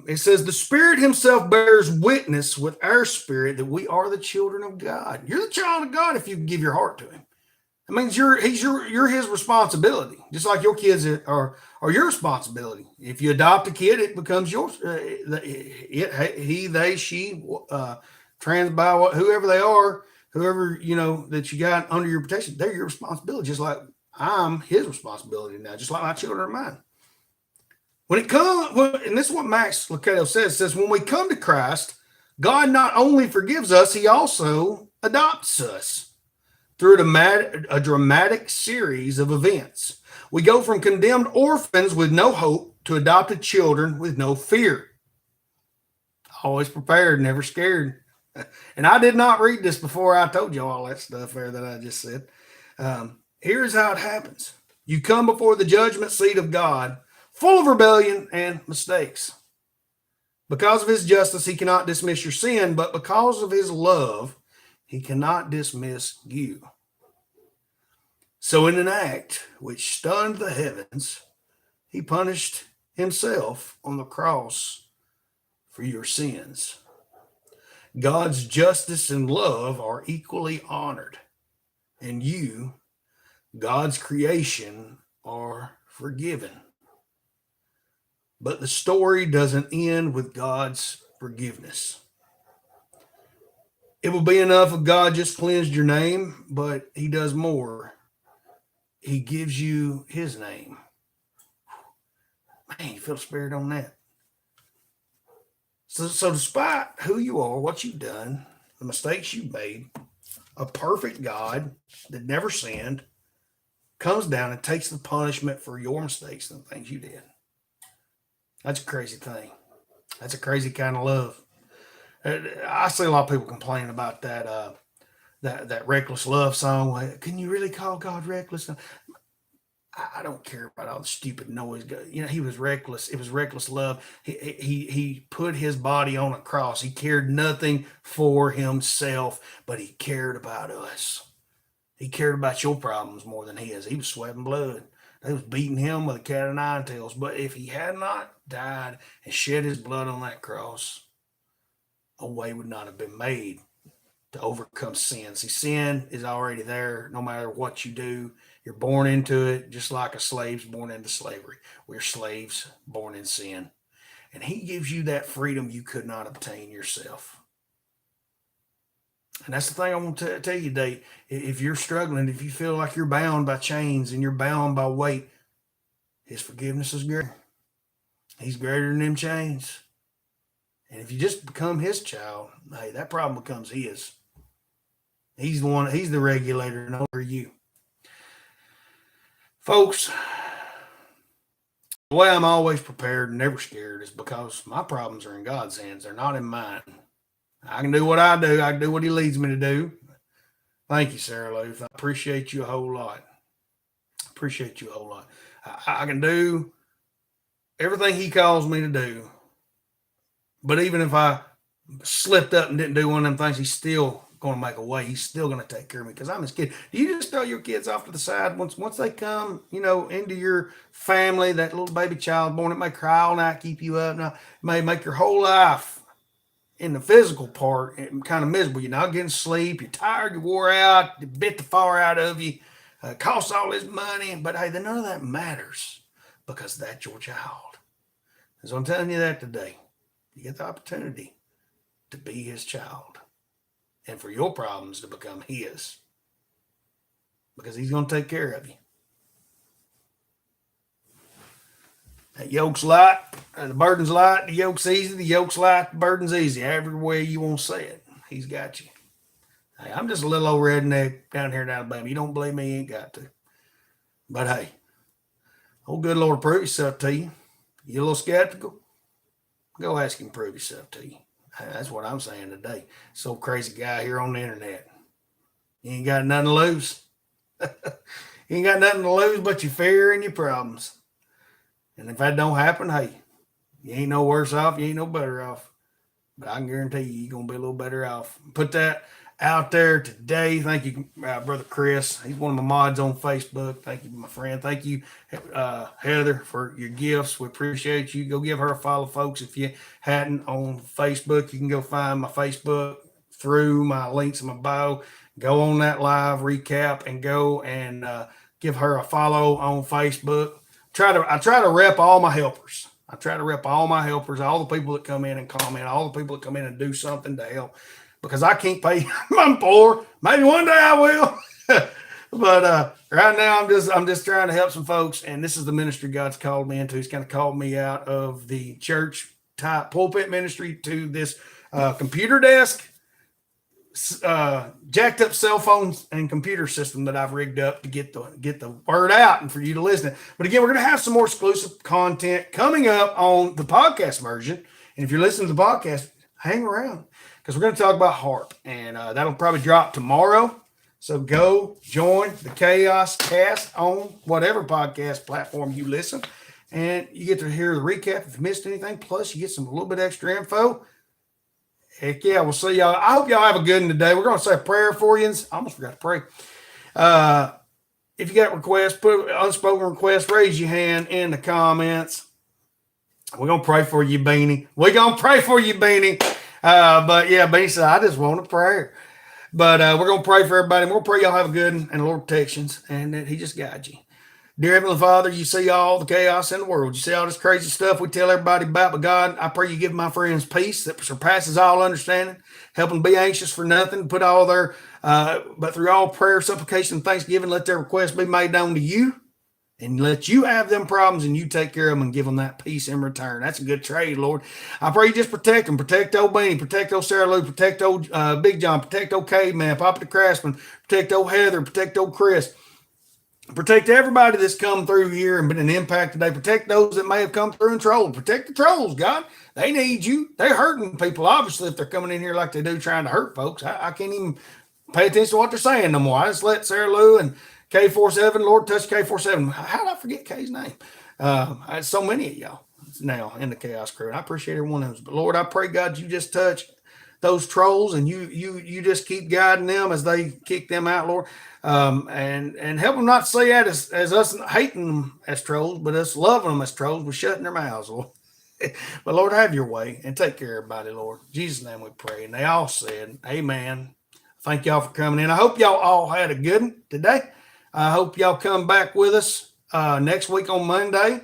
It says, the Spirit himself bears witness with our spirit that we are the children of God. You're the child of God if you give your heart to him. It means you're his responsibility, just like your kids are your responsibility. If you adopt a kid, it becomes yours. He, they, she, trans, bi, whoever they are, whoever that you got under your protection, they're your responsibility. Just like I'm his responsibility now, just like my children are mine. When it comes, and this is what Max Lucado says, when we come to Christ, God not only forgives us, he also adopts us through a dramatic series of events. We go from condemned orphans with no hope to adopted children with no fear. Always prepared, never scared. And I did not read this before I told you all that stuff there that I just said. Here's how it happens. You come before the judgment seat of God, full of rebellion and mistakes. Because of his justice, he cannot dismiss your sin, but because of his love, he cannot dismiss you. So in an act which stunned the heavens, he punished himself on the cross for your sins. God's justice and love are equally honored, and you, God's creation, are forgiven. But the story doesn't end with God's forgiveness. It will be enough if God just cleansed your name, but he does more. He gives you his name. Man, you feel the Spirit on that. So despite who you are, what you've done, the mistakes you've made, a perfect God that never sinned comes down and takes the punishment for your mistakes and the things you did. That's a crazy thing. That's a crazy kind of love. I see a lot of people complain about that reckless love song. Can you really call God reckless? I don't care about all the stupid noise. He was reckless. It was reckless love. He put his body on a cross. He cared nothing for himself, but he cared about us. He cared about your problems more than his. He was sweating blood. They was beating him with a cat of nine tails. But if he had not died and shed his blood on that cross, a way would not have been made to overcome sin. See, sin is already there no matter what you do. You're born into it, just like a slave's born into slavery. We're slaves born in sin. And he gives you that freedom you could not obtain yourself. And that's the thing I want to tell you today. If you're struggling, if you feel like you're bound by chains and you're bound by weight, his forgiveness is greater. He's greater than them chains. And if you just become his child, hey, that problem becomes his. He's the one, he's the regulator, not you. Folks, the way I'm always prepared and never scared is because my problems are in God's hands. They're not in mine. I can do what I do. I can do what he leads me to do. Thank you, Sarah Lou. I appreciate you a whole lot. Appreciate you a whole lot. I can do everything he calls me to do. But even if I slipped up and didn't do one of them things, he's still going to make a way. He's still going to take care of me because I'm his kid. Do you just throw your kids off to the side once they come, into your family? That little baby child born, it may cry all night, keep you up. Now, it may make your whole life in the physical part kind of miserable. You're not getting sleep. You're tired. You wore out. You bit the far out of you. Costs all this money, but hey, none of that matters because that's your child. And so I'm telling you that today. You get the opportunity to be his child and for your problems to become his because he's going to take care of you. That yoke's light, the burden's light, the yoke's easy, the yoke's light, the burden's easy. Every way you want to say it, he's got you. Hey, I'm just a little old redneck down here in Alabama. You don't believe me, you ain't got to. But hey, oh good Lord, prove yourself to you. You a little skeptical? Go ask him to prove yourself to you. That's what I'm saying today. So crazy guy here on the internet. You ain't got nothing to lose. You ain't got nothing to lose but your fear and your problems. And if that don't happen, hey, you ain't no worse off. You ain't no better off. But I can guarantee you're going to be a little better off. Put that out there today. Thank you, Brother Chris. He's one of my mods on Facebook. Thank you, my friend. Thank you, Heather, for your gifts. We appreciate you. Go give her a follow, folks. If you hadn't on Facebook, you can go find my Facebook through my links in my bio. Go on that live recap and go and give her a follow on Facebook. I try to rep all my helpers. I try to rep all my helpers, all the people that come in and comment, all the people that come in and do something to help. Because I can't pay. I'm poor. Maybe one day I will. But right now I'm just trying to help some folks. And this is the ministry God's called me into. He's kind of called me out of the church type pulpit ministry to this computer desk, jacked up cell phones and computer system that I've rigged up to get the word out and for you to listen. But again, we're going to have some more exclusive content coming up on the podcast version. And if you're listening to the podcast, hang around because we're going to talk about harp, and that'll probably drop tomorrow. So go join the Chaos Cast on whatever podcast platform you listen, and you get to hear the recap if you missed anything. Plus, you get a little bit extra info. Heck yeah, we'll see y'all. I hope y'all have a good one today. We're going to say a prayer for you. I almost forgot to pray. If you got requests, put unspoken requests, raise your hand in the comments. We're going to pray for you, Beanie. We're going to pray for you, Beanie. But yeah, Beanie said, I just want a prayer. But we're going to pray for everybody. We'll pray y'all have a good one and Lord protections and that he just guides you. Dear Heavenly Father, you see all the chaos in the world. You see all this crazy stuff we tell everybody about. But God, I pray you give my friends peace that surpasses all understanding. Help them be anxious for nothing. Put all their, but through all prayer, supplication, and thanksgiving, let their requests be made known to you. And let you have them problems and you take care of them and give them that peace in return. That's a good trade, Lord. I pray you just protect them. Protect old Beanie. Protect old Sarah Lou. Protect old Big John. Protect old Caveman. Papa the Craftsman. Protect old Heather. Protect old Chris. Protect everybody that's come through here and been an impact today. Protect those that may have come through and trolled. Protect the trolls, God. They need you. They're hurting people, obviously, if they're coming in here like they do trying to hurt folks. I can't even pay attention to what they're saying no more. I just let Sarah Lou and K47, Lord, touch K47. How did I forget K's name? I had so many of y'all now in the Chaos Crew, and I appreciate every one of them. But Lord, I pray, God, you just touch those trolls and you just keep guiding them as they kick them out, Lord. And help them not see that as us hating them as trolls, but us loving them as trolls. We're shutting their mouths, Lord. But Lord, have your way and take care of everybody, Lord. In Jesus' name we pray. And they all said, amen. Thank y'all for coming in. I hope y'all all had a good one today. I hope y'all come back with us next week on Monday.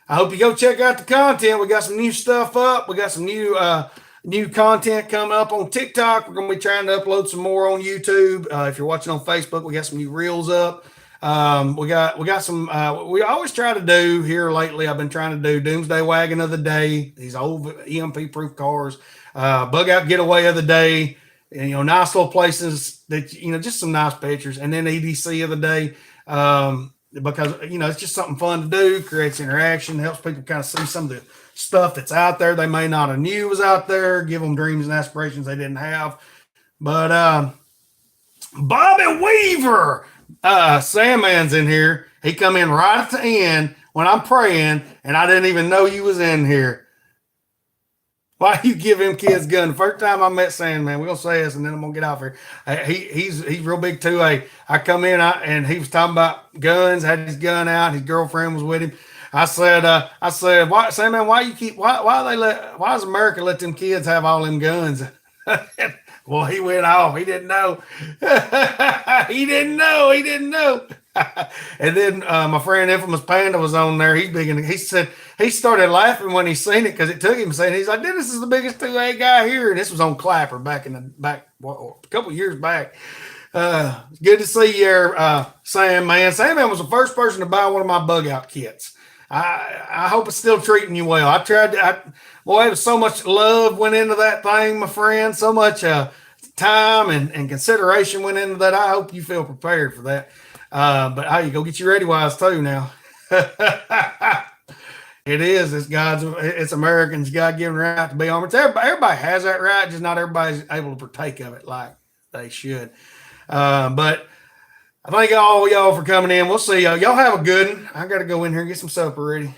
I hope you go check out the content. We got some new stuff up. We got some new content coming up on TikTok. We're going to be trying to upload some more on YouTube. If you're watching on Facebook, we got some new reels up. We got some, we always try to do here lately. I've been trying to do Doomsday Wagon of the Day, these old EMP proof cars, bug out getaway of the day, and, nice little places that, just some nice pictures. And then EDC of the day. because it's just something fun to do, creates interaction, helps people kind of see some of the stuff that's out there they may not have knew was out there, give them dreams and aspirations they didn't have. But Bobby Weaver, Sandman's in here. He come in right at the end when I'm praying, and I didn't even know you was in here. Why you give him kids gun? The first time I met Sandman, we're gonna say this, and then I'm gonna get off here. He's real big too. I come in, and he was talking about guns. Had his gun out. His girlfriend was with him. I said, why, Sandman? Why does America let them kids have all them guns? Well, he went off. He didn't know. He didn't know. And then my friend Infamous Panda was on there. He's big, and he said he started laughing when he seen it because it took him saying, he's like, "This is the biggest 2A guy here," and this was on Clapper back a couple years back. It's good to see you, Sandman. Sandman was the first person to buy one of my bug out kits. I hope it's still treating you well. Boy, it was so much love went into that thing, my friend. So much time and consideration went into that. I hope you feel prepared for that. But hey, go get your ready wise too now. It is. It's Americans' God-given right to be armed. Everybody has that right, just not everybody's able to partake of it like they should. But I thank all y'all for coming in. We'll see y'all. Y'all have a good one. I got to go in here and get some supper ready.